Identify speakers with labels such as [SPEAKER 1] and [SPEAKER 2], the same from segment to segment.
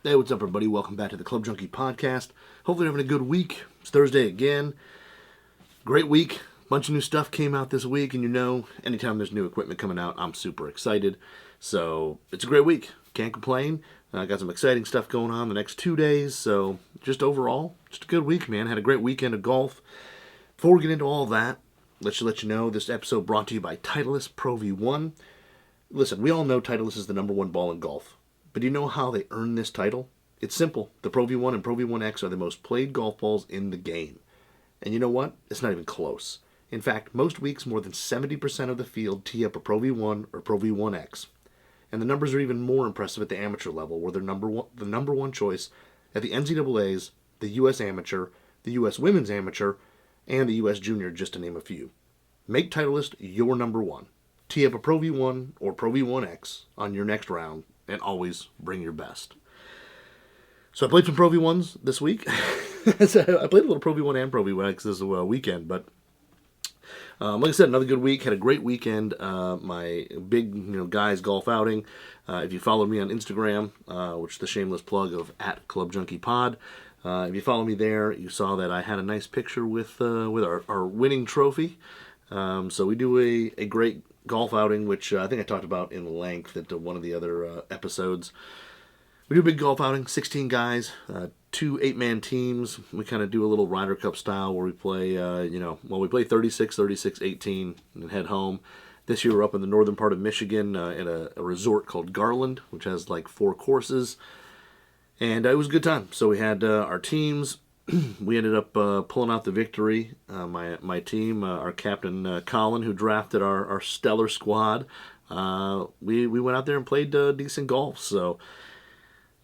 [SPEAKER 1] Hey, what's up, everybody? Welcome back to the Club Junkie podcast. Hopefully, you're having a good week. It's Thursday again. Great week. Bunch of new stuff came out this week, and anytime there's new equipment coming out, I'm super excited. So, it's a great week. Can't complain. Got some exciting stuff going on the next 2 days. So, just overall, just a good week, man. Had a great weekend of golf. Before we get into all that, let's let you know this episode brought to you by Titleist Pro V1. Listen, we all know Titleist is the number one ball in golf. But do you know how they earn this title? It's simple. The Pro V1 and Pro V1X are the most played golf balls in the game. And you know what? It's not even close. In fact, most weeks more than 70% of the field tee up a Pro V1 or Pro V1X. And the numbers are even more impressive at the amateur level, where they're the number one choice at the NCAAs, the U.S. Amateur, the U.S. Women's Amateur, and the U.S. Junior, just to name a few. Make Titleist your number one. Tee up a Pro V1 or Pro V1X on your next round, and always bring your best. So I played some Pro V1s this week. So I played a little Pro V1 and Pro V1X this weekend, but like I said, another good week. Had a great weekend. My big guys golf outing. If you follow me on Instagram, which is the shameless plug of @ClubJunkiePod, if you follow me there, you saw that I had a nice picture with our winning trophy. So we do a great golf outing, which I think I talked about in length at one of the other episodes. We do a big golf outing, 16 guys, 2 8-man teams. We kind of do a little Ryder Cup style where we play, we play 36, 36, 18 and head home. This year we're up in the northern part of Michigan at a resort called Garland, which has like 4 courses. And it was a good time. So we had our teams. We ended up pulling out the victory. My team, our captain Colin, who drafted our stellar squad, we went out there and played decent golf. So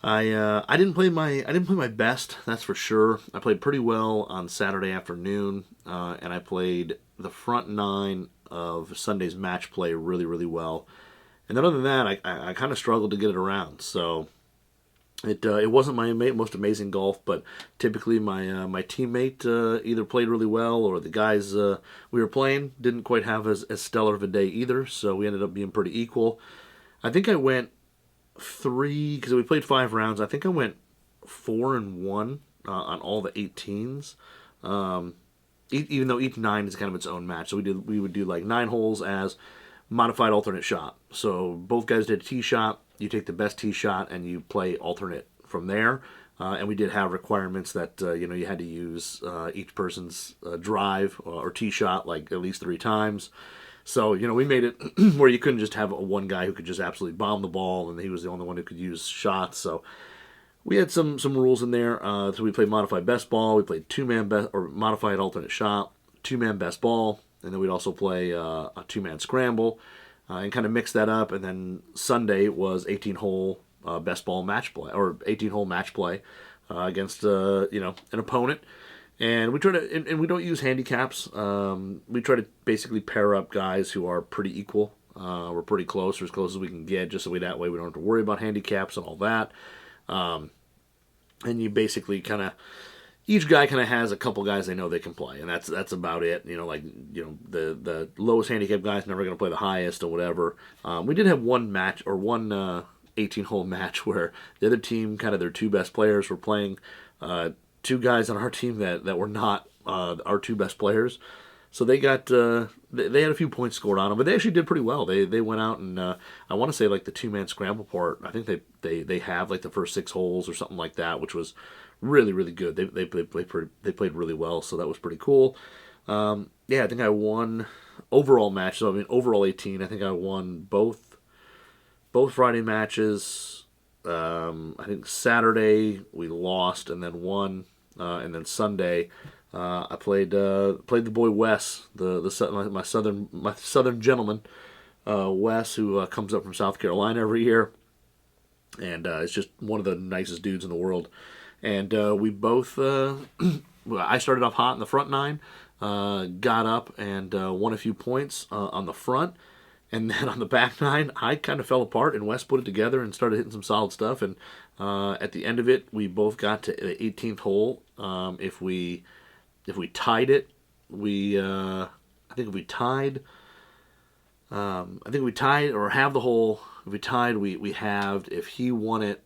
[SPEAKER 1] I didn't play my best, that's for sure. I played pretty well on Saturday afternoon, and I played the front 9 of Sunday's match play really, really well. And then other than that, I kind of struggled to get it around. So it wasn't my most amazing golf, but typically my teammate either played really well, or the guys we were playing didn't quite have as stellar of a day either. So we ended up being pretty equal. I think I went 3 because we played 5 rounds. I think I went 4-1 on all the 18s. Even though each 9 is kind of its own match, so we would do like 9 holes as modified alternate shot. So both guys did a tee shot. You take the best tee shot and you play alternate from there. And we did have requirements that you had to use each person's drive or tee shot like at least 3 times. So we made it where you couldn't just have one guy who could just absolutely bomb the ball and he was the only one who could use shots. So we had some rules in there. So we played modified best ball. We played 2-man best or modified alternate shot, 2-man best ball, and then we'd also play a 2-man scramble. And kind of mix that up, and then Sunday was 18-hole best ball match play, or 18-hole match play against an opponent, and we try to and we don't use handicaps. We try to basically pair up guys who are pretty equal. We're pretty close, or as close as we can get, just so that way we don't have to worry about handicaps and all that. And you basically each guy kind of has a couple guys they know they can play, and that's about it. The lowest handicap guy's never going to play the highest or whatever. We did have one 18-hole match where the other team, kind of their 2 best players, were playing 2 guys on our team that were not our 2 best players. So they got they had a few points scored on them, but they actually did pretty well. They went out and I want to say like the 2-man scramble part. I think they have like the first 6 holes or something like that, which was really, really good. They played really well, so that was pretty cool. I think I won overall match. So overall 18. I think I won both Friday matches. I think Saturday we lost and then won, and then Sunday I played the boy Wes, my southern gentleman, Wes, who comes up from South Carolina every year, and is just one of the nicest dudes in the world. And we both, I started off hot in the front 9, got up and won a few points on the front. And then on the back 9, I kind of fell apart, and Wes put it together and started hitting some solid stuff. And at the end of it, we both got to the 18th hole. If we tied it, I think if we tied or have the hole, if we tied, we halved. If he won it,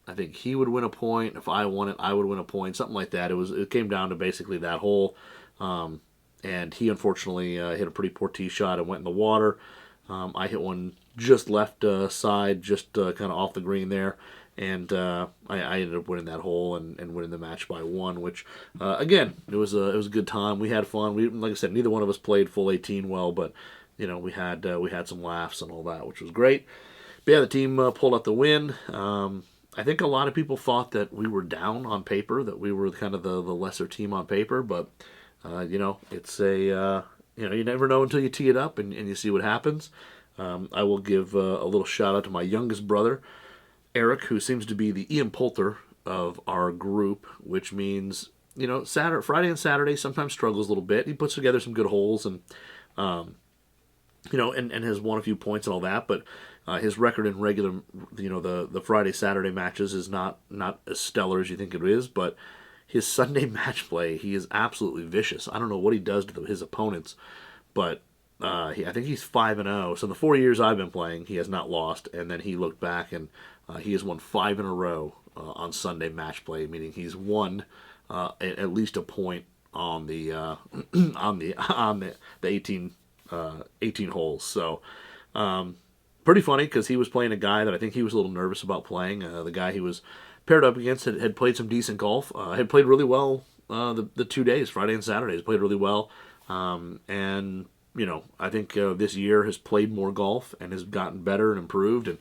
[SPEAKER 1] I think he would win a point. If I won it, I would win a point. Something like that. It came down to basically that hole. And he unfortunately hit a pretty poor tee shot and went in the water. I hit one just left side, just kind of off the green there. And I ended up winning that hole and winning the match by 1, which, again, it was a good time. We had fun. Like I said, neither one of us played full 18 well, but we had some laughs and all that, which was great. But yeah, the team pulled out the win. I think a lot of people thought that we were down on paper, that we were kind of the lesser team on paper, but it's you never know until you tee it up and you see what happens. I will give a little shout out to my youngest brother, Eric, who seems to be the Ian Poulter of our group, which means, Friday and Saturday sometimes struggles a little bit. He puts together some good holes and has won a few points and all that, but his record in regular, the Friday, Saturday matches is not as stellar as you think it is, but his Sunday match play, he is absolutely vicious. I don't know what he does to his opponents, but I think he's 5-0. So the 4 years I've been playing, he has not lost, and then he looked back and he has won 5 in a row on Sunday match play, meaning he's won at least a point on the on the 18 holes. So pretty funny because he was playing a guy that I think he was a little nervous about playing. The guy he was paired up against had played some decent golf, had played really well the 2 days, Friday and Saturday. He's played really well, and I think this year has played more golf and has gotten better and improved. And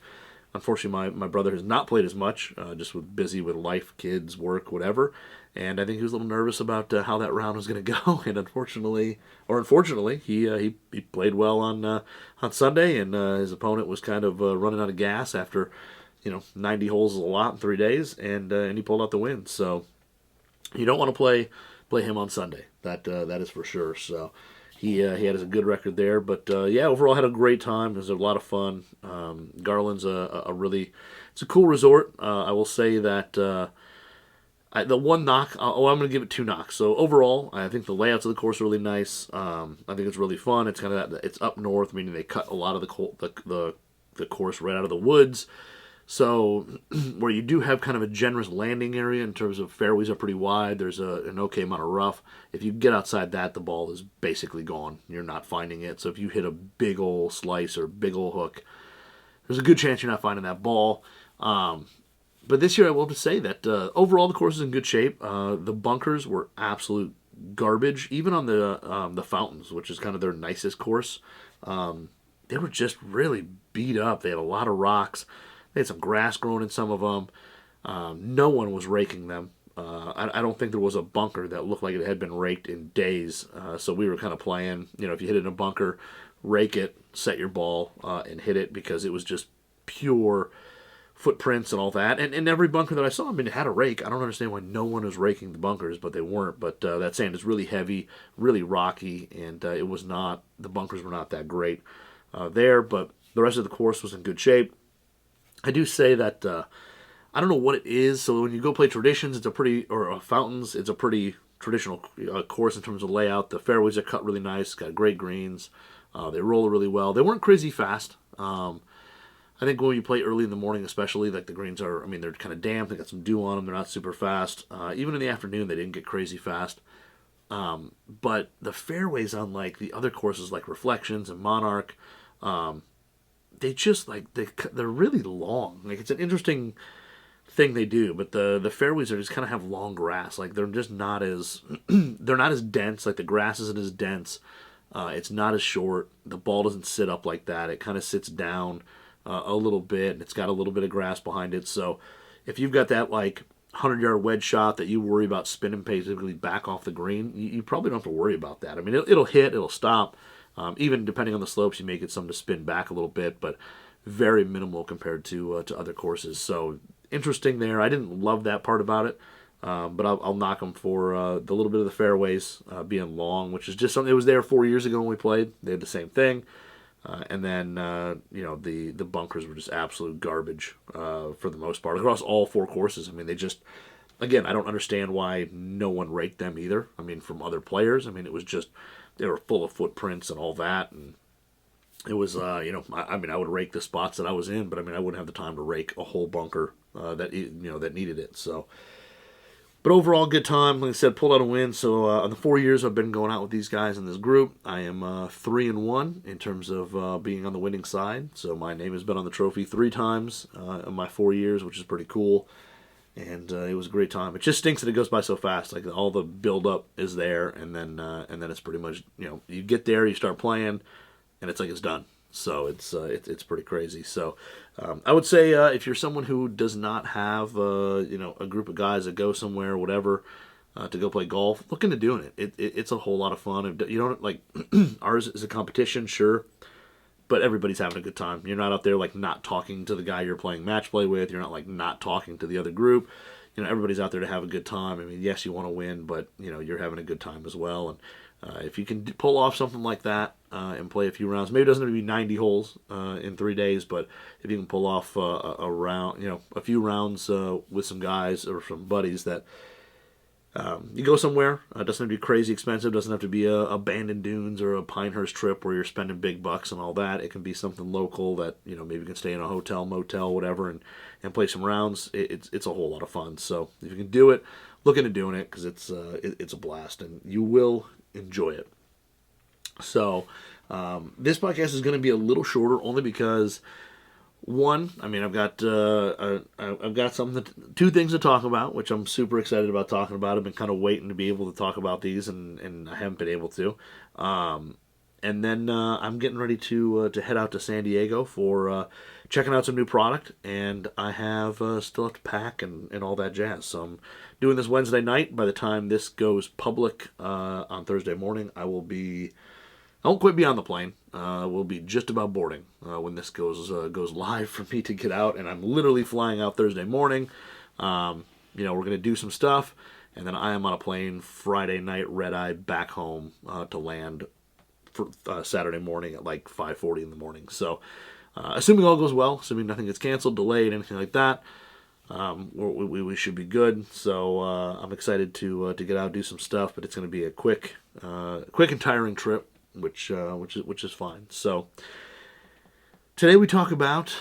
[SPEAKER 1] unfortunately, my brother has not played as much, just busy with life, kids, work, whatever. And I think he was a little nervous about how that round was going to go. And unfortunately, he played well on Sunday, and his opponent was kind of running out of gas after 90 holes is a lot in 3 days, and he pulled out the win. So you don't want to play him on Sunday. That is for sure. So he had a good record there. But overall had a great time. It was a lot of fun. Garland's it's a cool resort. I will say that the one knock, I'm going to give it 2 knocks. So overall, I think the layouts of the course are really nice. I think it's really fun. It's kind of it's up north, meaning they cut a lot of the course right out of the woods. So where you do have kind of a generous landing area in terms of fairways are pretty wide, there's an okay amount of rough. If you get outside that, the ball is basically gone. You're not finding it. So if you hit a big old slice or big old hook, there's a good chance you're not finding that ball. But this year I will have to say that overall the course is in good shape. The bunkers were absolute garbage, even on the fountains, which is kind of their nicest course. They were just really beat up. They had a lot of rocks. They had some grass growing in some of them. No one was raking them. I don't think there was a bunker that looked like it had been raked in days. So we were kind of playing, if you hit it in a bunker, rake it, set your ball, and hit it, because it was just pure footprints and all that. And every bunker that I saw, it had a rake. I don't understand why no one was raking the bunkers, but they weren't. But that sand is really heavy, really rocky, and the bunkers were not that great there. But the rest of the course was in good shape. I do say that I don't know what it is. So when you go play traditions, fountains, it's a pretty traditional course in terms of layout. The fairways are cut really nice, got great greens. They roll really well. They weren't crazy fast. I think when you play early in the morning, especially, like the greens are, they're kind of damp. They got some dew on them. They're not super fast. Even in the afternoon, they didn't get crazy fast. But the fairways, unlike the other courses like Reflections and Monarch, they just they're really long. Like, it's an interesting thing they do, but the fairways are just kind of have long grass. Like, they're just not as they're not as dense. Like, the grass isn't as dense. It's not as short. The ball doesn't sit up like that. It kind of sits down a little bit, and it's got a little bit of grass behind it. So if you've got that 100-yard wedge shot that you worry about spinning basically back off the green, you probably don't have to worry about that. It'll hit, it'll stop. Even depending on the slopes, you may get some to spin back a little bit, but very minimal compared to other courses. So interesting there. I didn't love that part about it, but I'll knock them for the little bit of the fairways being long, which is just something that was there 4 years ago when we played. They had the same thing. And then, the bunkers were just absolute garbage for the most part across all 4 courses. They just, again, I don't understand why no one raked them either. From other players, it was just, they were full of footprints and all that. And it was, I would rake the spots that I was in, but I wouldn't have the time to rake a whole bunker that needed it. So, but overall, good time. Like I said, pulled out a win. So on the 4 years I've been going out with these guys in this group, I am 3-1 in terms of being on the winning side. So my name has been on the trophy 3 times in my 4 years, which is pretty cool. And it was a great time. It just stinks that it goes by so fast. Like all the build up is there, and then it's pretty much you get there, you start playing, and it's like it's done. So it's pretty crazy. So I would say if you're someone who does not have a group of guys that go somewhere, whatever, to go play golf, look into doing it. It's a whole lot of fun. You don't like ours is a competition, sure, but everybody's having a good time. You're not out there like not talking to the guy you're playing match play with. You're not like not talking to the other group. Everybody's out there to have a good time. I mean, yes, you want to win, but you're having a good time as well. And if you can pull off something like that and play a few rounds, maybe it doesn't have to be 90 holes in 3 days, but if you can pull off a round, a few rounds with some guys or some buddies that you go somewhere. It doesn't have to be crazy expensive. It doesn't have to be a abandoned dunes or a Pinehurst trip where you're spending big bucks and all that. It can be something local that maybe you can stay in a hotel, motel, whatever, and play some rounds. It's a whole lot of fun. So if you can do it, look into doing it because it's a blast and you will enjoy it. So this podcast is going to be a little shorter only because one, I mean, I've got something, 2 things to talk about, which I'm super excited about talking about. I've been kind of waiting to be able to talk about these, and I haven't been able to. And then I'm getting ready to head out to San Diego for checking out some new product, and I have still have to pack and all that jazz. So I'm doing this Wednesday night. By the time this goes public on Thursday morning, I won't quite be on the plane. We'll be just about boarding when this goes live for me to get out, and I'm literally flying out Thursday morning. We're going to do some stuff, and then I am on a plane Friday night, red-eye, back home to land for Saturday morning at like 5:40 in the morning. So, assuming all goes well, assuming nothing gets canceled, delayed, anything like that, we should be good. So I'm excited to get out and do some stuff, but it's going to be a quick and tiring trip. Which is fine. So today we talk about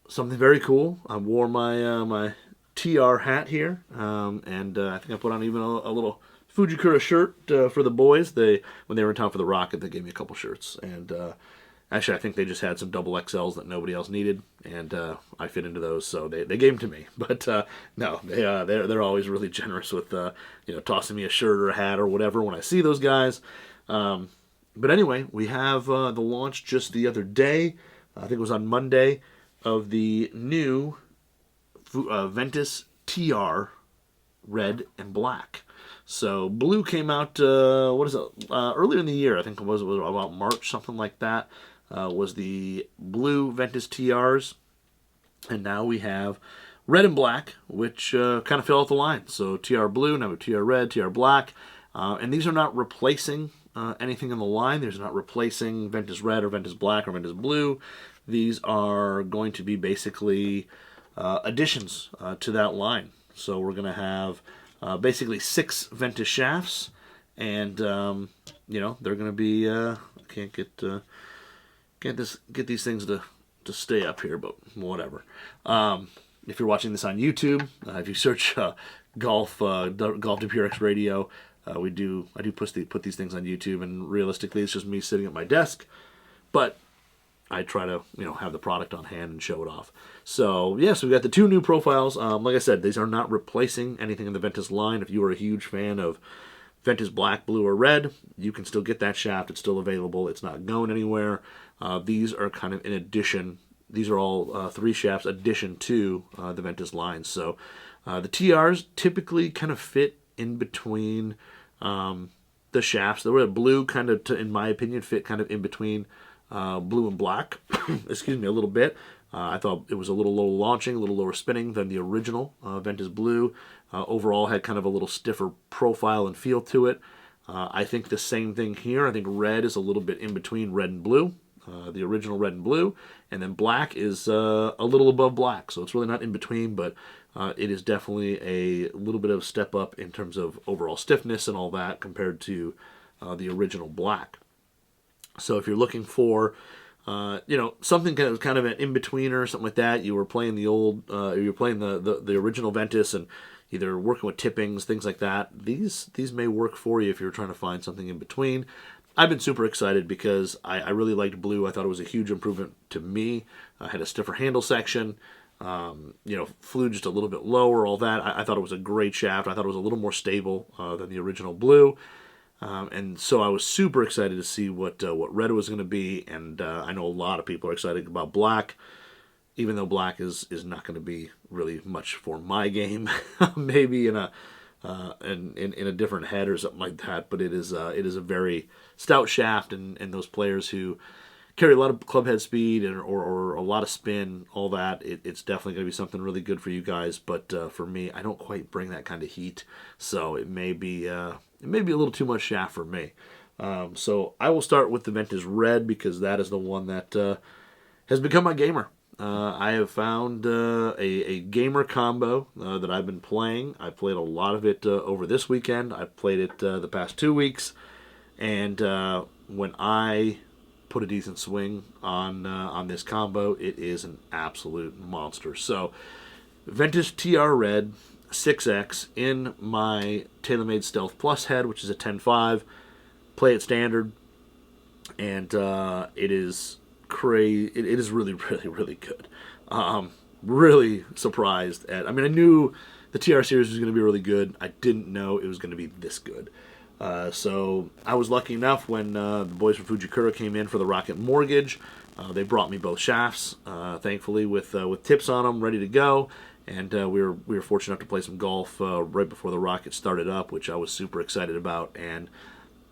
[SPEAKER 1] something very cool. I wore my TR hat here, and I think I put on even a little Fujikura shirt for the boys. When they were in town for the Rocket, they gave me a couple shirts, and actually I think they just had some double XLs that nobody else needed, and I fit into those, so they gave them to me. But no, they're always really generous with tossing me a shirt or a hat or whatever when I see those guys. But anyway, we have the launch just the other day, I think it was on Monday, of the new Ventus TR Red and Black. So blue came out, earlier in the year, I think it was about March, something like that, was the blue Ventus TRs. And now we have red and black, which kind of fill out the line. So TR blue, now we have TR red, TR black. And these are not replacing anything in the line. These are not replacing Ventus Red or Ventus Black or Ventus Blue. These are going to be basically additions to that line. So we're going to have basically 6 Ventus shafts, and they're going to be I can't get these things to stay up here, but whatever. If you're watching this on YouTube, if you search Golf WPRX Radio. I do put these things on YouTube, and realistically, it's just me sitting at my desk. But I try to have the product on hand and show it off. So yeah, so we got the 2 new profiles. Like I said, these are not replacing anything in the Ventus line. If you are a huge fan of Ventus Black, Blue, or Red, you can still get that shaft. It's still available. It's not going anywhere. These are kind of in addition. These are all 3 shafts addition to the Ventus line. So the TRs typically kind of fit in between the shafts. The red blue kind of, in my opinion, fit kind of in between blue and black. Excuse me, a little bit. I thought it was a little lower launching, a little lower spinning than the original Ventus Blue. Overall had kind of a little stiffer profile and feel to it. I think the same thing here. I think red is a little bit in between red and blue. The original red and blue, and then black is a little above black, so it's really not in between, but it is definitely a little bit of a step up in terms of overall stiffness and all that compared to the original black. So if you're looking for Something kind of an in-betweener or something like that. You were playing the old, you were playing the original Ventus and either working with tippings, things like that. These may work for you if you're trying to find something in between. I've been super excited because I really liked blue. I thought it was a huge improvement to me. I had a stiffer handle section. Flew just a little bit lower, all that. I thought it was a great shaft. I thought it was a little more stable than the original blue. And so I was super excited to see what red was going to be, and I know a lot of people are excited about black, even though black is not going to be really much for my game. Maybe in a different head or something like that, but it is a very stout shaft, and those players who carry a lot of club head speed or a lot of spin, all that, it's definitely going to be something really good for you guys. But for me, I don't quite bring that kind of heat, so it may be a little too much shaft for me. So I will start with the Ventus Red because that is the one that has become my gamer. I have found a gamer combo that I've been playing. I played a lot of it over this weekend. I played it the past 2 weeks, and when I put a decent swing on this combo, it is an absolute monster. So Ventus TR Red 6X in my TaylorMade Stealth Plus head, which is a 10.5. Play it standard, and it is crazy. It is really, really, really good. Really surprised at. I mean, I knew the TR series was going to be really good. I didn't know it was going to be this good. So I was lucky enough when the boys from Fujikura came in for the Rocket Mortgage. They brought me both shafts, thankfully, with tips on them, ready to go. And we were fortunate enough to play some golf right before the Rocket started up, which I was super excited about. And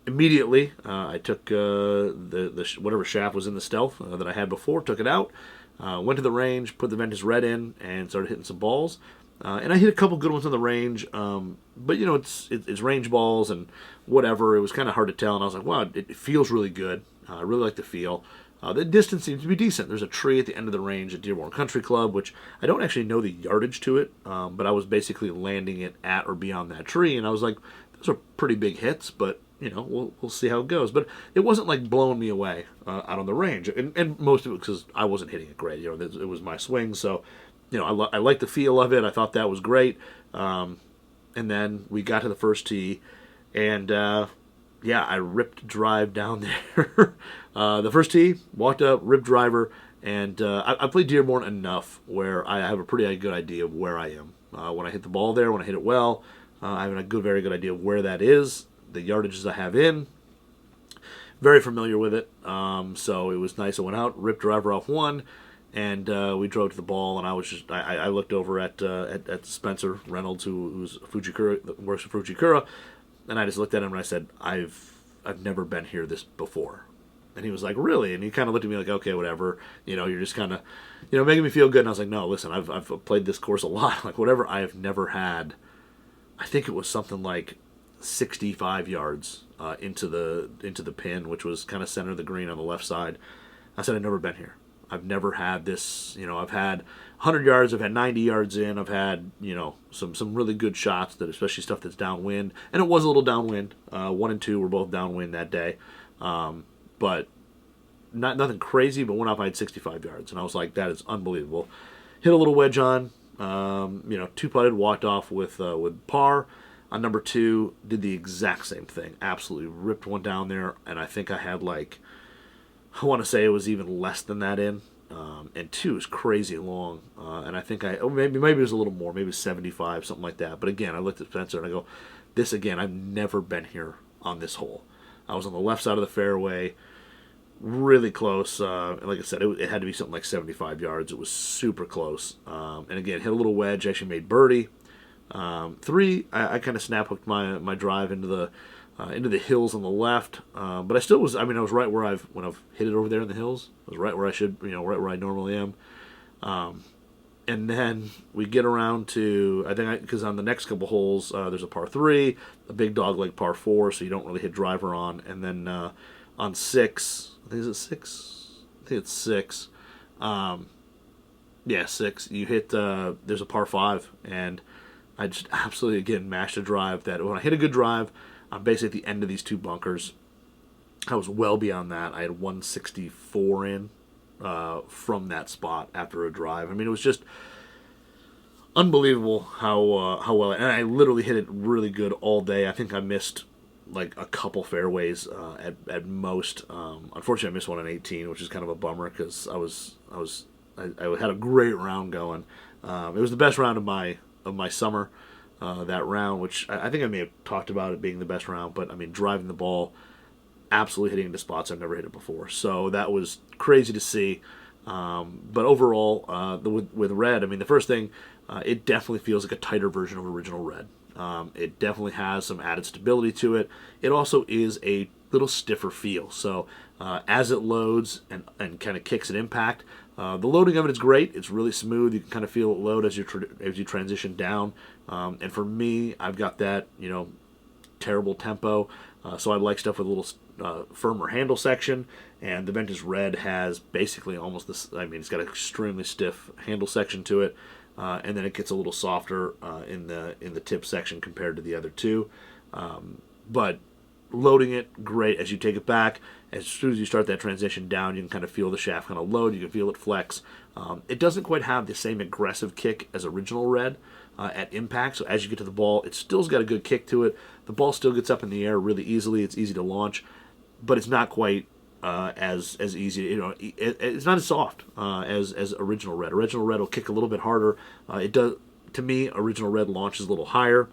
[SPEAKER 1] immediately, I took the whatever shaft was in the Stealth that I had before, took it out, went to the range, put the Ventus Red in, and started hitting some balls. And I hit a couple good ones on the range, but it's range balls and whatever. It was kind of hard to tell, and I was like, wow, it feels really good. I really like the feel. The distance seems to be decent. There's a tree at the end of the range at Dearborn Country Club, which I don't actually know the yardage to it, but I was basically landing it at or beyond that tree, and I was like, those are pretty big hits, but we'll see how it goes. But it wasn't like blowing me away out on the range, and most of it because I wasn't hitting it great. It was my swing, so I liked the feel of it. I thought that was great. And then we got to the first tee, and I ripped drive down there. The first tee, walked up, ripped driver, and I played Dearborn enough where I have a pretty good idea of where I am. When I hit the ball there, when I hit it well, I have a very good idea of where that is, the yardages I have in. Very familiar with it, so it was nice. I went out, ripped driver off one, and we drove to the ball, and I looked over at Spencer Reynolds, who's Fujikura, works for Fujikura, and I just looked at him and I said, I've never been here this before. And he was like, really? And he kind of looked at me like, okay, whatever. You're just kind of, making me feel good. And I was like, no, listen, I've played this course a lot. Like, whatever. I have never had, I think it was something like 65 yards into the pin, which was kind of center of the green on the left side. I said, I've never been here. I've never had this. I've had 100 yards. I've had 90 yards in. I've had, some really good shots, that especially stuff that's downwind. And it was a little downwind. 1 and 2 were both downwind that day. But nothing crazy, but went up, I had 65 yards. And I was like, that is unbelievable. Hit a little wedge on, 2-putted, walked off with par. On number 2, did the exact same thing. Absolutely ripped one down there. And I think I had I want to say it was even less than that in. And 2 is crazy long. And I think maybe it was a little more, maybe 75, something like that. But again, I looked at Spencer and I go, this again, I've never been here on this hole. I was on the left side of the fairway, really close. Like I said, it had to be something like 75 yards. It was super close. And again, hit a little wedge, actually made birdie. 3, I kind of snap hooked my drive into the hills on the left. But I still was, I was right where when I've hit it over there in the hills, I was right where I should, right where I normally am. And then we get around to, because on the next couple holes, there's a par 3, a big dog leg par 4, so you don't really hit driver on. And then on 6, I think it's 6. 6, you hit, there's a par 5, and I just absolutely, again, mashed a drive that when I hit a good drive, I'm basically at the end of these 2 bunkers. I was well beyond that. I had 164 in, from that spot after a drive. I mean, it was just unbelievable how well, and I literally hit it really good all day. I think I missed like a couple fairways at most. Unfortunately, I missed one on 18, which is kind of a bummer because I had a great round going. It was the best round of my summer. That round, which I think I may have talked about it being the best round, but I mean, driving the ball, absolutely hitting into spots I've never hit it before. So that was crazy to see. But overall, with Red, I mean, the first thing, it definitely feels like a tighter version of original Red. It definitely has some added stability to it. It also is a little stiffer feel. So as it loads and kind of kicks at impact, the loading of it is great. It's really smooth. You can kind of feel it load as you transition down. And for me, I've got that terrible tempo. So I like stuff with a little firmer handle section. And the Ventus Red has basically almost this. I mean, it's got an extremely stiff handle section to it. And then it gets a little softer in the tip section compared to the other two. But loading it, great. As you take it back, as soon as you start that transition down, you can kind of feel the shaft kind of load. You can feel it flex. It doesn't quite have the same aggressive kick as original Red at impact. So as you get to the ball, it still's got a good kick to it. The ball still gets up in the air really easily. It's easy to launch, but it's not quite as easy. It's not as soft as original Red. Original Red will kick a little bit harder. It does, to me. Original Red launches a little higher.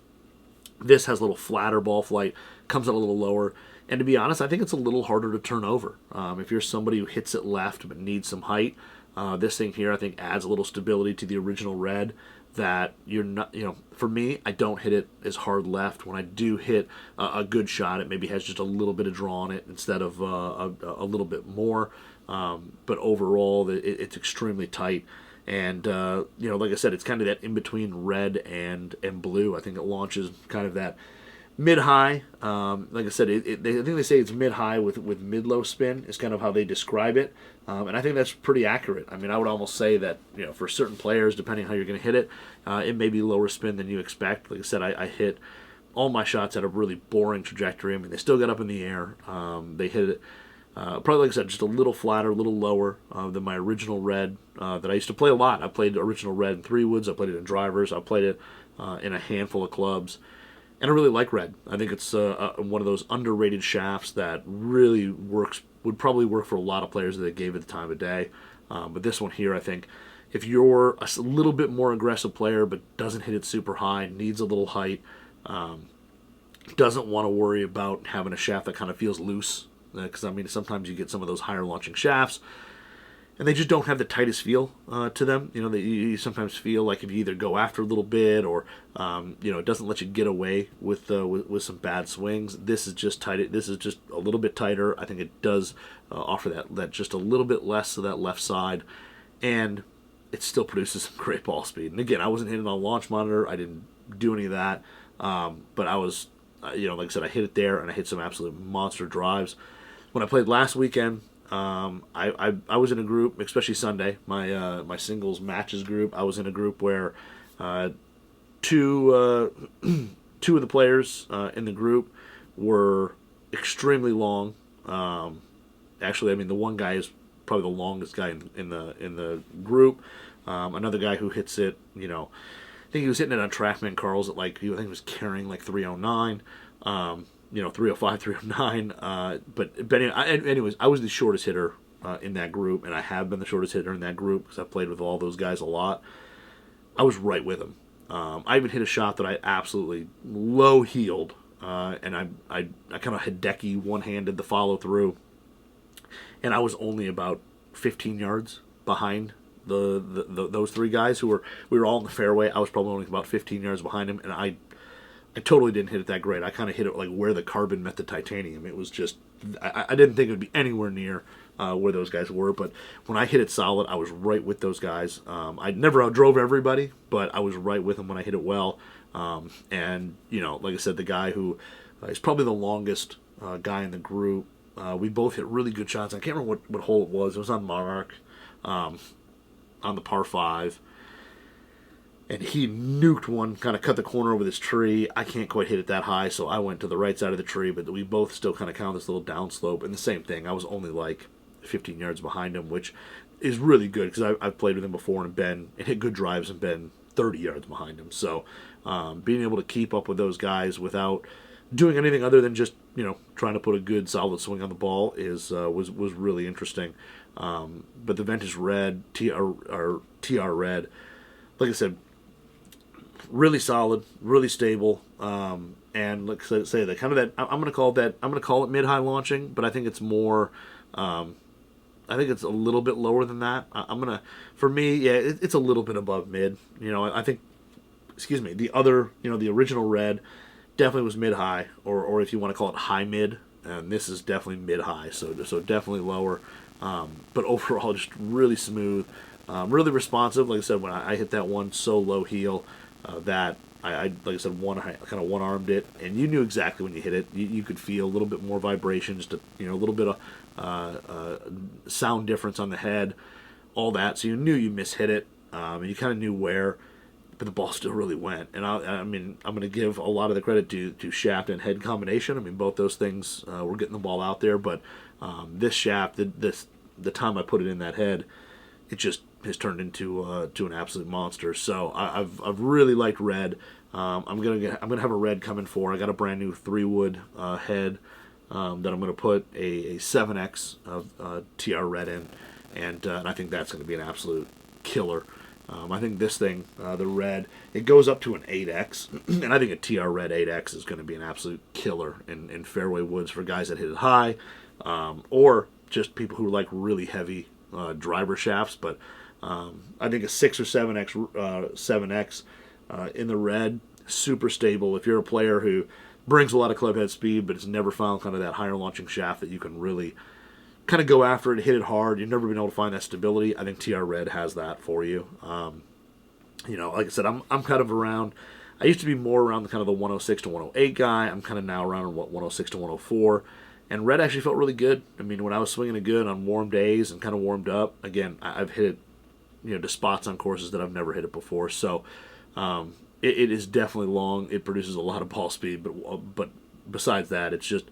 [SPEAKER 1] This has a little flatter ball flight, comes out a little lower. And to be honest, I think it's a little harder to turn over. If you're somebody who hits it left but needs some height, this thing here I think adds a little stability to the original Red that you're not, for me, I don't hit it as hard left. When I do hit a good shot, it maybe has just a little bit of draw on it instead of a little bit more. But overall, it's extremely tight. And, like I said, it's kind of that in-between red and blue. I think it launches kind of that mid-high. Like I said, I think they say it's mid-high with mid-low spin is kind of how they describe it. And I think that's pretty accurate. I mean, I would almost say that, for certain players, depending how you're going to hit it, it may be lower spin than you expect. Like I said, I hit all my shots at a really boring trajectory. I mean, they still got up in the air. They hit it, probably, like I said, just a little flatter, a little lower than my original Red that I used to play a lot. I played original Red in 3-woods. I played it in drivers. I played it in a handful of clubs. And I really like Red. I think it's one of those underrated shafts that really would probably work for a lot of players that gave it the time of day. But this one here, I think, if you're a little bit more aggressive player but doesn't hit it super high, needs a little height, doesn't want to worry about having a shaft that kind of feels loose, because, I mean, sometimes you get some of those higher launching shafts, and they just don't have the tightest feel to them. You sometimes feel like if you either go after a little bit or, it doesn't let you get away with some bad swings. This is just tight. This is just a little bit tighter. I think it does offer that just a little bit less to that left side, and it still produces some great ball speed. And again, I wasn't hitting on launch monitor. I didn't do any of that, but I was, like I said, I hit it there, and I hit some absolute monster drives. When I played last weekend, I was in a group, especially Sunday, my singles matches group. I was in a group where two of the players in the group were extremely long. Actually, I mean, the one guy is probably the longest guy in the group. Another guy who hits it, I think he was hitting it on Trackman Carl's at I think he was carrying 309. 305, 309. But anyways, I was the shortest hitter in that group, and I have been the shortest hitter in that group because I've played with all those guys a lot. I was right with him. I even hit a shot that I absolutely low-heeled, and I kind of Hideki one-handed the follow-through, and I was only about 15 yards behind those three guys we were all in the fairway. I was probably only about 15 yards behind him, and I totally didn't hit it that great. I kind of hit it where the carbon met the titanium. It was just, I didn't think it would be anywhere near where those guys were, but when I hit it solid, I was right with those guys. I never outdrove everybody, but I was right with them when I hit it well. And, like I said, the guy who is probably the longest guy in the group, we both hit really good shots. I can't remember what hole it was. It was on Monarch, on the par 5. And he nuked one, kind of cut the corner over this tree. I can't quite hit it that high, so I went to the right side of the tree, but we both still kind of count this little downslope. And the same thing, I was only 15 yards behind him, which is really good because I've played with him before and hit good drives and been 30 yards behind him. So being able to keep up with those guys without doing anything other than just trying to put a good solid swing on the ball was really interesting. But the Ventus Red TR Red, like I said, really solid, really stable, and like I say, that kind of that I'm gonna call it mid-high launching, but I think it's more. I think it's a little bit lower than that. For me, yeah, it's a little bit above mid. I think, the original Red definitely was mid-high, or if you want to call it high-mid, and this is definitely mid-high, so definitely lower. But overall, just really smooth, really responsive. Like I said, when I hit that one so low heel, that I like I said, kind of one-armed it, and you knew exactly when you hit it. You could feel a little bit more vibration, just a little bit of sound difference on the head, all that. So you knew you mishit it, and you kind of knew where, but the ball still really went. And I'm going to give a lot of the credit to shaft and head combination. I mean, both those things were getting the ball out there, but this shaft, the time I put it in that head, it just has turned into an absolute monster. So I've really liked Red. I'm gonna have a Red coming for. I got a brand new 3-wood head that I'm gonna put a 7X of TR Red in, and I think that's gonna be an absolute killer. I think this thing, the Red, it goes up to an 8X, and I think a TR Red 8X is going to be an absolute killer in fairway woods for guys that hit it high, or just people who like really heavy driver shafts. But I think a 6 or 7X in the Red, super stable. If you're a player who brings a lot of club head speed, but has never found kind of that higher launching shaft that you can really kind of go after it, hit it hard, you've never been able to find that stability, I think TR Red has that for you. Like I said, I'm kind of around, I used to be more around the kind of the 106 to 108 guy. I'm kind of now around 106 to 104. And Red actually felt really good. I mean, when I was swinging it good on warm days and kind of warmed up, again, I've hit it, to spots on courses that I've never hit it before. So it is definitely long. It produces a lot of ball speed, but besides that, it's just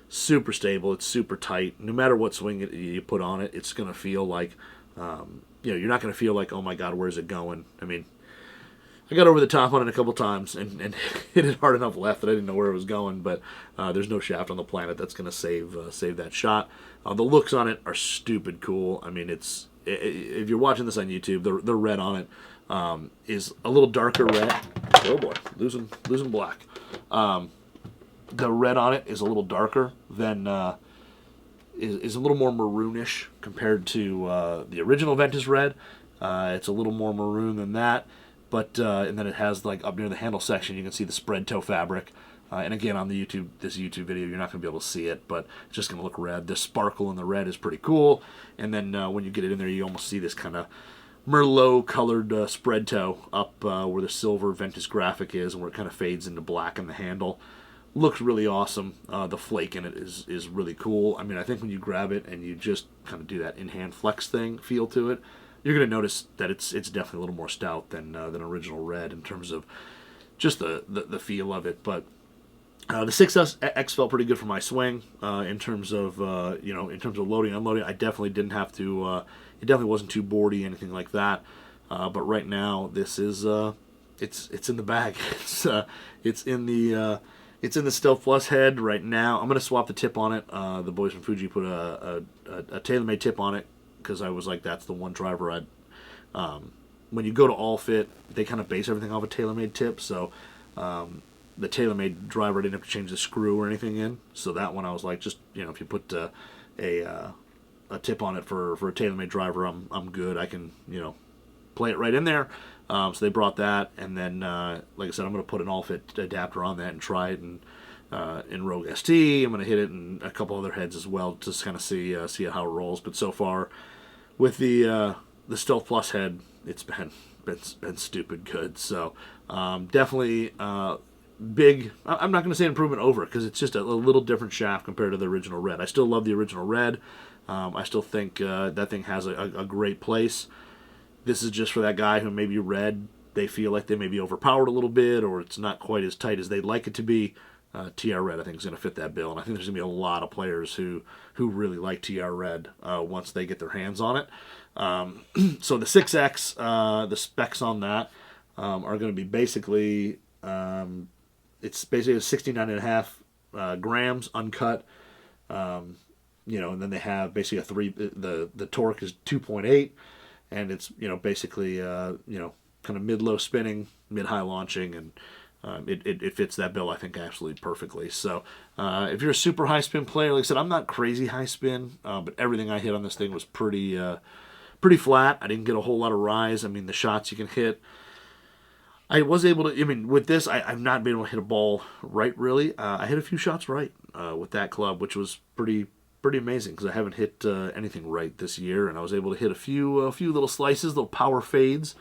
[SPEAKER 1] super stable. It's super tight. No matter what swing you put on it, it's going to feel like, you're not going to feel like, oh my God, where's it going? I mean, I got over the top on it a couple times and hit it hard enough left that I didn't know where it was going, but there's no shaft on the planet that's going to save that shot. The looks on it are stupid cool. I mean, if you're watching this on YouTube, the red on it is a little darker red. Oh boy, losing black. The red on it is a little darker than is a little more maroonish compared to the original Ventus Red. It's a little more maroon than that, but and then it has, like, up near the handle section, you can see the spread toe fabric. And again, on this YouTube video, you're not going to be able to see it, but it's just going to look red. The sparkle in the red is pretty cool. And then when you get it in there, you almost see this kind of Merlot-colored spread toe up where the silver Ventus graphic is, and where it kind of fades into black in the handle. Looks really awesome. The flake in it is really cool. I mean, I think when you grab it and you just kind of do that in-hand flex feel to it, you're going to notice that it's definitely a little more stout than original Red in terms of just the feel of it. But the 6X felt pretty good for my swing in terms of loading, unloading. I definitely didn't have to. It definitely wasn't too boardy, anything like that. But right now, this is it's in the bag. It's in the Stealth Plus head right now. I'm going to swap the tip on it. The boys from Fuji put a TaylorMade tip on it because I was like, that's the one driver I'd... when you go to All Fit, they kind of base everything off a TaylorMade tip. So the TaylorMade driver, I didn't have to change the screw or anything in. So that one I was like, just, if you put a tip on it for a TaylorMade driver, I'm good. I can, play it right in there. So they brought that, and then, like I said, I'm going to put an all-fit adapter on that and try it in Rogue ST. I'm going to hit it in a couple other heads as well, just to kind of see how it rolls. But so far, with the Stealth Plus head, it's been stupid good. So definitely big. I'm not going to say improvement over, because it's just a little different shaft compared to the original Red. I still love the original Red. I still think that thing has a great place. This is just for that guy who maybe Red, they feel like they may be overpowered a little bit, or it's not quite as tight as they'd like it to be. TR Red, I think, is going to fit that bill. And I think there's going to be a lot of players who really like TR Red once they get their hands on it. So the 6X, the specs on that are going to be basically, it's basically 69.5 grams uncut. And then they have basically the torque is 2.8, and it's, basically, kind of mid-low spinning, mid-high launching, and it fits that bill, I think, absolutely perfectly. So if you're a super high spin player, like I said, I'm not crazy high spin, but everything I hit on this thing was pretty flat. I didn't get a whole lot of rise. I mean, the shots you can hit, I was able to, with this, I've not been able to hit a ball right, really. I hit a few shots right with that club, which was pretty amazing, because I haven't hit anything right this year, and I was able to hit a few little slices, little power fades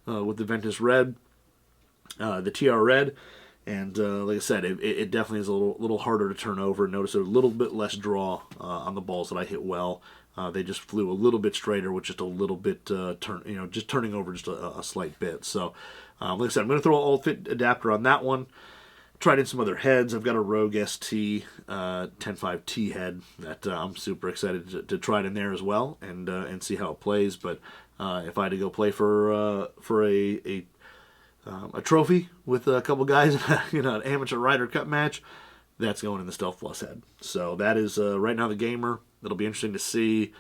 [SPEAKER 1] with the Ventus Red, the TR Red, and like I said, it definitely is a little harder to turn over. Notice a little bit less draw on the balls that I hit well. They just flew a little bit straighter with just a little bit just turning over just a slight bit. So, like I said, I'm going to throw an all-fit adapter on that one. Tried in some other heads. I've got a Rogue ST 10.5T head that I'm super excited to try it in there as well and see how it plays. But if I had to go play for a trophy with a couple guys, an amateur Ryder Cup match, that's going in the Stealth Plus head. So that is right now the gamer. It'll be interesting to see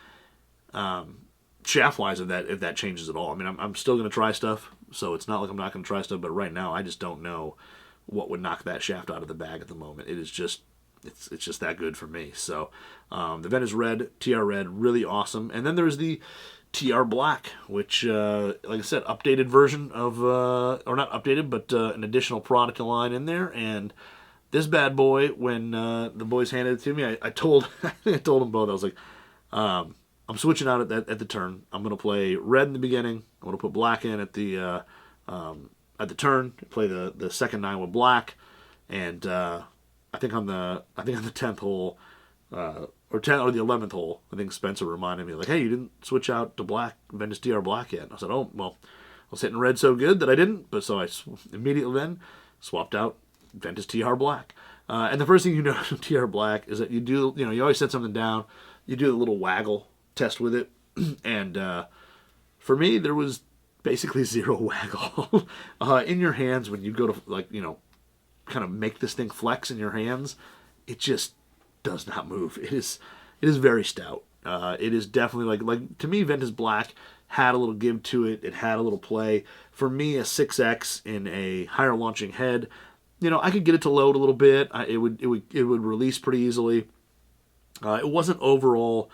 [SPEAKER 1] shaft-wise if that changes at all. I mean, I'm still going to try stuff, so it's not like I'm not going to try stuff. But right now, I just don't know what would knock that shaft out of the bag at the moment. It is just it's just that good for me. So the Ventus Red, TR Red, really awesome. And then there's the TR Black, which, like I said, updated version of, or not updated, but an additional product line in there. And this bad boy, when the boys handed it to me, I told I told them both, I was like, I'm switching out at the turn. I'm going to play red in the beginning. I'm going to put black in at the turn. Play the second 9 with black, and I think on the 10th hole. Or the 11th hole, I think Spencer reminded me, like, hey, you didn't switch out to black, Ventus TR Black yet. And I said, oh, well, I was hitting red so good that I didn't, but so I immediately then swapped out Ventus TR Black. And the first thing you know from TR Black is that you do, you always set something down, you do a little waggle test with it, and for me, there was basically zero waggle in your hands when you go to, kind of make this thing flex in your hands. It just does not move. It is very stout. It is definitely like to me, Ventus Black had a little give to it. It had a little play. For me, a 6X in a higher launching head, I could get it to load a little bit. It would release pretty easily. It wasn't overall.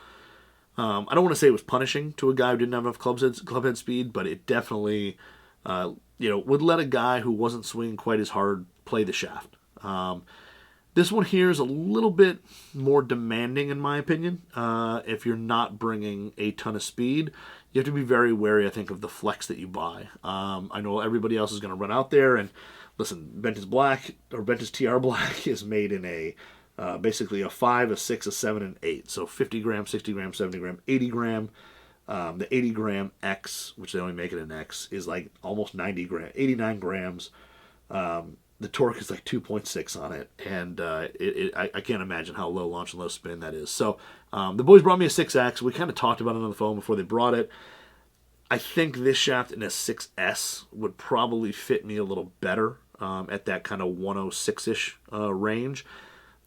[SPEAKER 1] I don't want to say it was punishing to a guy who didn't have enough club head speed, but it definitely would let a guy who wasn't swinging quite as hard play the shaft. This one here is a little bit more demanding, in my opinion. If you're not bringing a ton of speed, you have to be very wary, I think, of the flex that you buy. I know everybody else is going to run out there, and listen, Ventus Black, or Ventus TR Black, is made in a basically a 5, a 6, a 7, and 8. So 50 gram, 60 gram, 70 gram, 80 gram. The 80 gram X, which they only make it in X, is like almost 89 grams. The torque is like 2.6 on it, and I can't imagine how low launch and low spin that is. So the boys brought me a 6X. We kind of talked about it on the phone before they brought it. I think this shaft in a 6S would probably fit me a little better at that kind of 106-ish range.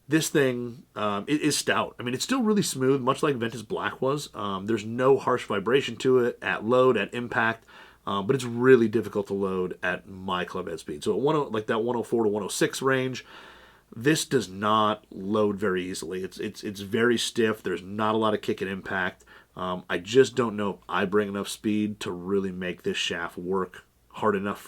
[SPEAKER 1] This thing it is stout. I mean, it's still really smooth, much like Ventus Black was. There's no harsh vibration to it at load, at impact. But it's really difficult to load at my club head speed. So at that 104 to 106 range, this does not load very easily. It's very stiff. There's not a lot of kick and impact. I just don't know if I bring enough speed to really make this shaft work hard enough.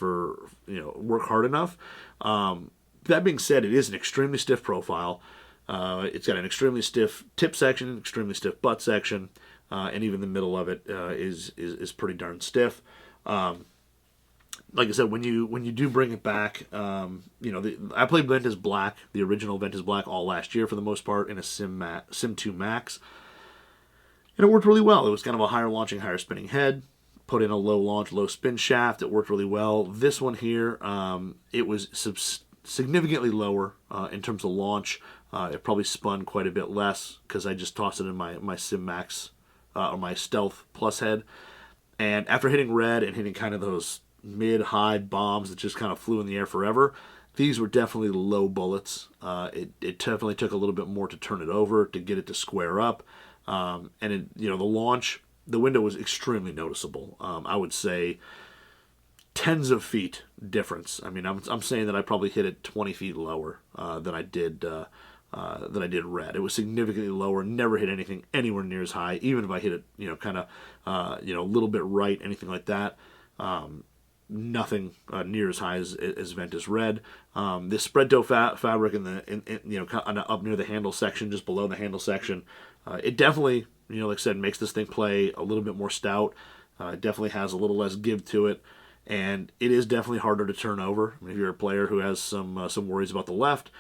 [SPEAKER 1] That being said, it is an extremely stiff profile. It's got an extremely stiff tip section, extremely stiff butt section, and even the middle of it is pretty darn stiff. Like I said, when you do bring it back, I played Ventus Black, the original Ventus Black, all last year for the most part in a Sim 2 Max, and it worked really well. It was kind of a higher launching, higher spinning head. Put in a low launch, low spin shaft. It worked really well. This one here, it was significantly lower in terms of launch. It probably spun quite a bit less because I just tossed it in my Sim Max or my Stealth Plus head. And after hitting red and hitting kind of those mid-high bombs that just kind of flew in the air forever, these were definitely low bullets. It definitely took a little bit more to turn it over, to get it to square up. The launch, the window was extremely noticeable. I would say tens of feet difference. I mean, I'm saying that I probably hit it 20 feet lower than I did red. It was significantly lower. Never hit anything anywhere near as high. Even if I hit it, kind of, a little bit right, anything like that. Nothing near as high as Ventus Red. This spread toe fabric kind of up near the handle section, just below the handle section, it definitely, like I said, makes this thing play a little bit more stout. It definitely has a little less give to it, and it is definitely harder to turn over. I mean, if you're a player who has some worries about the left,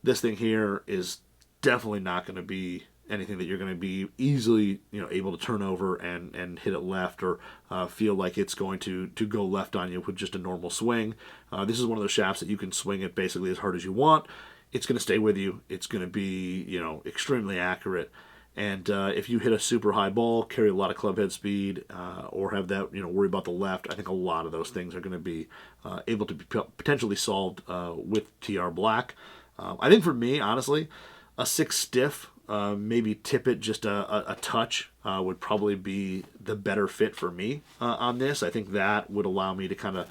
[SPEAKER 1] this thing here is definitely not going to be anything that you're going to be easily, able to turn over and hit it left, or feel like it's going to go left on you with just a normal swing. This is one of those shafts that you can swing it basically as hard as you want. It's going to stay with you. It's going to be, extremely accurate. And if you hit a super high ball, carry a lot of club head speed, or have that, worry about the left, I think a lot of those things are going to be able to be potentially solved with TR Black. I think for me, honestly, a 6 stiff, maybe tip it just a touch, would probably be the better fit for me on this. I think that would allow me to kind of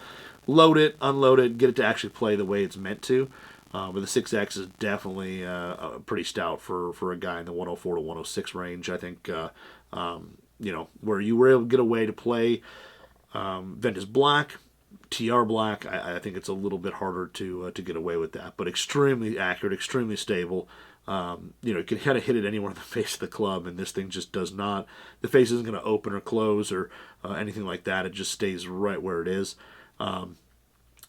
[SPEAKER 1] load it, unload it, get it to actually play the way it's meant to. But the 6X is definitely pretty stout for a guy in the 104 to 106 range. I think, where you were able to get away to play Ventus Black, TR Black, I think it's a little bit harder to get away with that. But extremely accurate, extremely stable. You can kind of hit it anywhere in the face of the club, and this thing just does not. The face isn't going to open or close or anything like that. It just stays right where it is.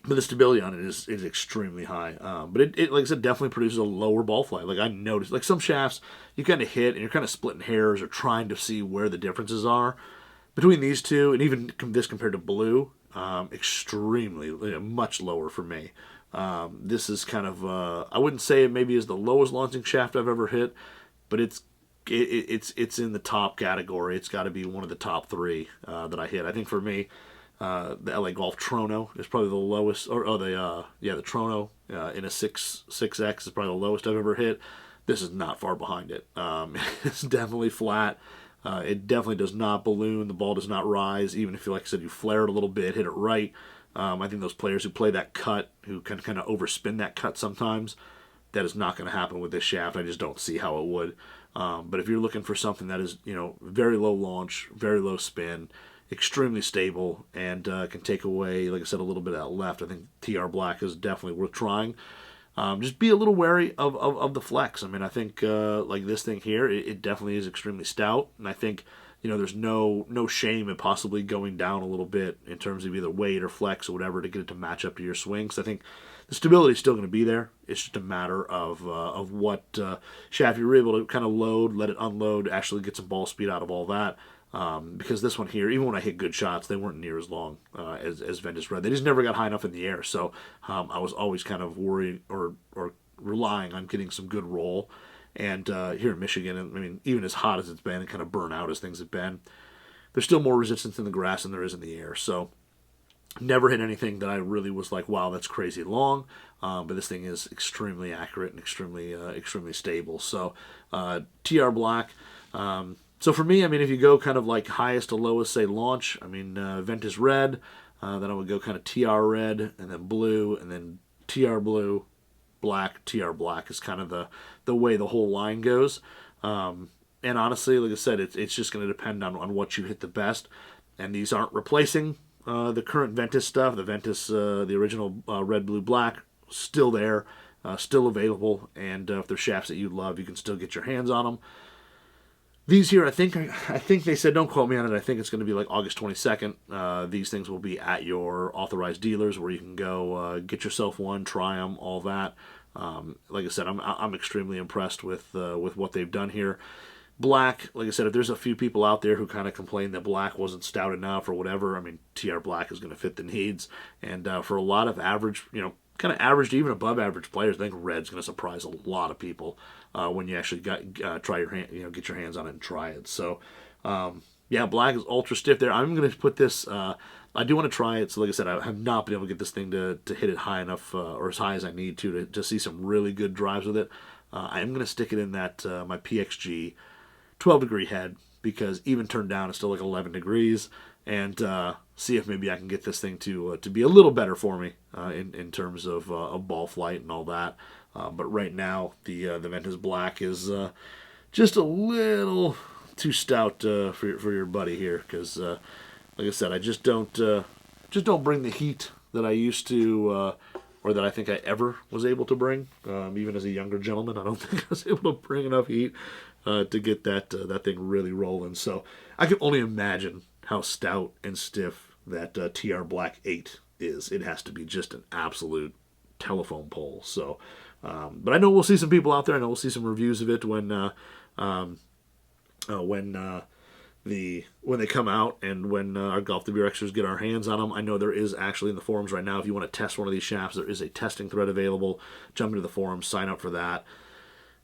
[SPEAKER 1] But the stability on it is extremely high. But it, like I said, definitely produces a lower ball flight. Like I noticed, like some shafts, you kind of hit and you're kind of splitting hairs or trying to see where the differences are between these two, and even this compared to blue, extremely much lower for me. This is kind of I wouldn't say it maybe is the lowest launching shaft I've ever hit, but it's in the top category. It's got to be one of the top 3 that I hit. I think for me, the LA Golf Trono is probably the lowest, or the Trono in a 6X is probably the lowest I've ever hit. This is not far behind it. It's definitely flat. It definitely does not balloon. The ball does not rise, even if, like I said, you flare it a little bit, hit it right. I think those players who play that cut, who can kind of overspin that cut sometimes, that is not going to happen with this shaft. I just don't see how it would. But if you're looking for something that is, very low launch, very low spin, extremely stable, and can take away, like I said, a little bit of that left, I think TR Black is definitely worth trying. Just be a little wary of the flex. I mean, I think like this thing here, it definitely is extremely stout, and I think there's no shame in possibly going down a little bit in terms of either weight or flex or whatever to get it to match up to your swing. So I think the stability is still going to be there. It's just a matter of what shaft you're able to kind of load, let it unload, actually get some ball speed out of all that. Because this one here, even when I hit good shots, they weren't near as long as Ventus Red. They just never got high enough in the air. So I was always kind of worried or relying on getting some good roll. And here in Michigan, I mean, even as hot as it's been and kind of burnt out as things have been, there's still more resistance in the grass than there is in the air. So never hit anything that I really was like, wow, that's crazy long. But this thing is extremely accurate and extremely stable. So TR Black. So for me, I mean, if you go kind of like highest to lowest, say launch, I mean, Ventus Red, then I would go kind of TR Red, and then blue, and then TR Blue, Black, TR Black is kind of the way the whole line goes. And honestly, like I said, it's just going to depend on what you hit the best. And these aren't replacing the current Ventus stuff. The Ventus, the original Red, Blue, Black, still there, still available. And if they're shafts that you love, you can still get your hands on them. These here, I think they said, don't quote me on it, I think it's going to be like August 22nd. These things will be at your authorized dealers where you can go get yourself one, try them, all that. Like I said, I'm extremely impressed with what they've done here. Black, like I said, if there's a few people out there who kind of complain that black wasn't stout enough or whatever, I mean, TR Black is going to fit the needs. And for a lot of average, kind of average to even above average players. I think red's going to surprise a lot of people when you actually try your hand, get your hands on it and try it. So, yeah, black is ultra stiff there. I'm going to put this. I do want to try it. So, like I said, I have not been able to get this thing to hit it high enough or as high as I need to see some really good drives with it. I am going to stick it in that my PXG 12-degree head, because even turned down it's still like 11 degrees, and see if maybe I can get this thing to be a little better for me in terms of ball flight and all that. But right now the Ventus Black is just a little too stout for your buddy here, because like I said, I just don't bring the heat that I used to, or that I think I ever was able to bring. Even as a younger gentleman, I don't think I was able to bring enough heat to get that thing really rolling. So I can only imagine how stout and stiff that TR Black 8 is. It has to be just an absolute telephone pole. So, but I know we'll see some people out there. I know we'll see some reviews of it when they come out, and when our Golf the Beer Extras get our hands on them. I know there is actually in the forums right now, if you want to test one of these shafts, there is a testing thread available. Jump into the forums, sign up for that.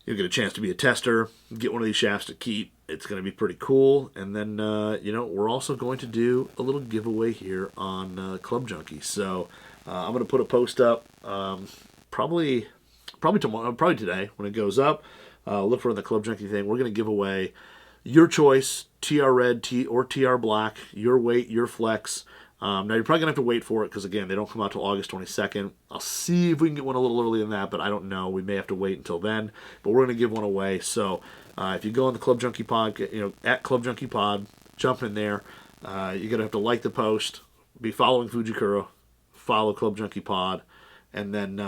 [SPEAKER 1] You'll get a chance to be a tester, get one of these shafts to keep. It's going to be pretty cool. And then, we're also going to do a little giveaway here on Club Junkie. So I'm going to put a post up probably tomorrow, probably today when it goes up. Look for the Club Junkie thing. We're going to give away your choice, TR Red or TR Black, your weight, your flex. Now, you're probably going to have to wait for it because, again, they don't come out till August 22nd. I'll see if we can get one a little earlier than that, but I don't know. We may have to wait until then, but we're going to give one away. So if you go on the Club Junkie Pod, at Club Junkie Pod, jump in there. You're going to have to like the post, be following Fujikura, follow Club Junkie Pod, and then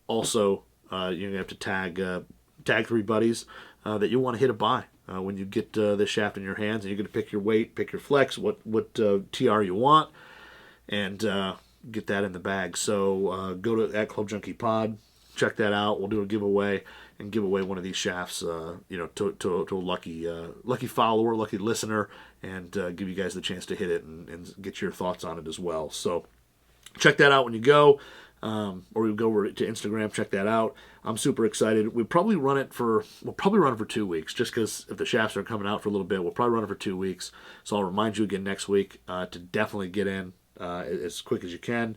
[SPEAKER 1] also you're going to have to tag 3 buddies that you want to hit a buy. When you get this shaft in your hands, and you're going to pick your weight, pick your flex, what TR you want, and get that in the bag. So go to at Club Junkie Pod, check that out. We'll do a giveaway and give away one of these shafts, to a lucky follower, lucky listener, and give you guys the chance to hit it and get your thoughts on it as well. So check that out when you go. Or you go over to Instagram, check that out. I'm super excited. We'll probably run it for 2 weeks, just because if the shafts are coming out for a little bit, we'll probably run it for 2 weeks. So I'll remind you again next week to definitely get in as quick as you can,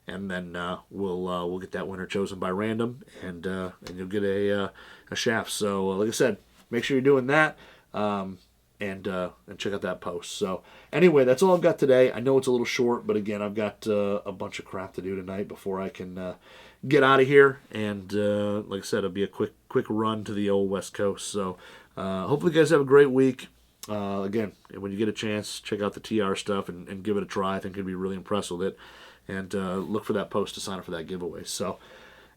[SPEAKER 1] and then we'll get that winner chosen by random, and you'll get a shaft. So like I said, make sure you're doing that. And check out that post. So anyway, that's all I've got today. I know it's a little short, but again, I've got a bunch of crap to do tonight before I can get out of here. And like I said, it'll be a quick run to the old West Coast. So hopefully you guys have a great week. Again, when you get a chance, check out the TR stuff and give it a try. I think you'll be really impressed with it. And look for that post to sign up for that giveaway. So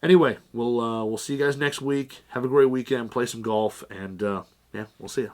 [SPEAKER 1] anyway, we'll see you guys next week. Have a great weekend. Play some golf. And yeah, we'll see you.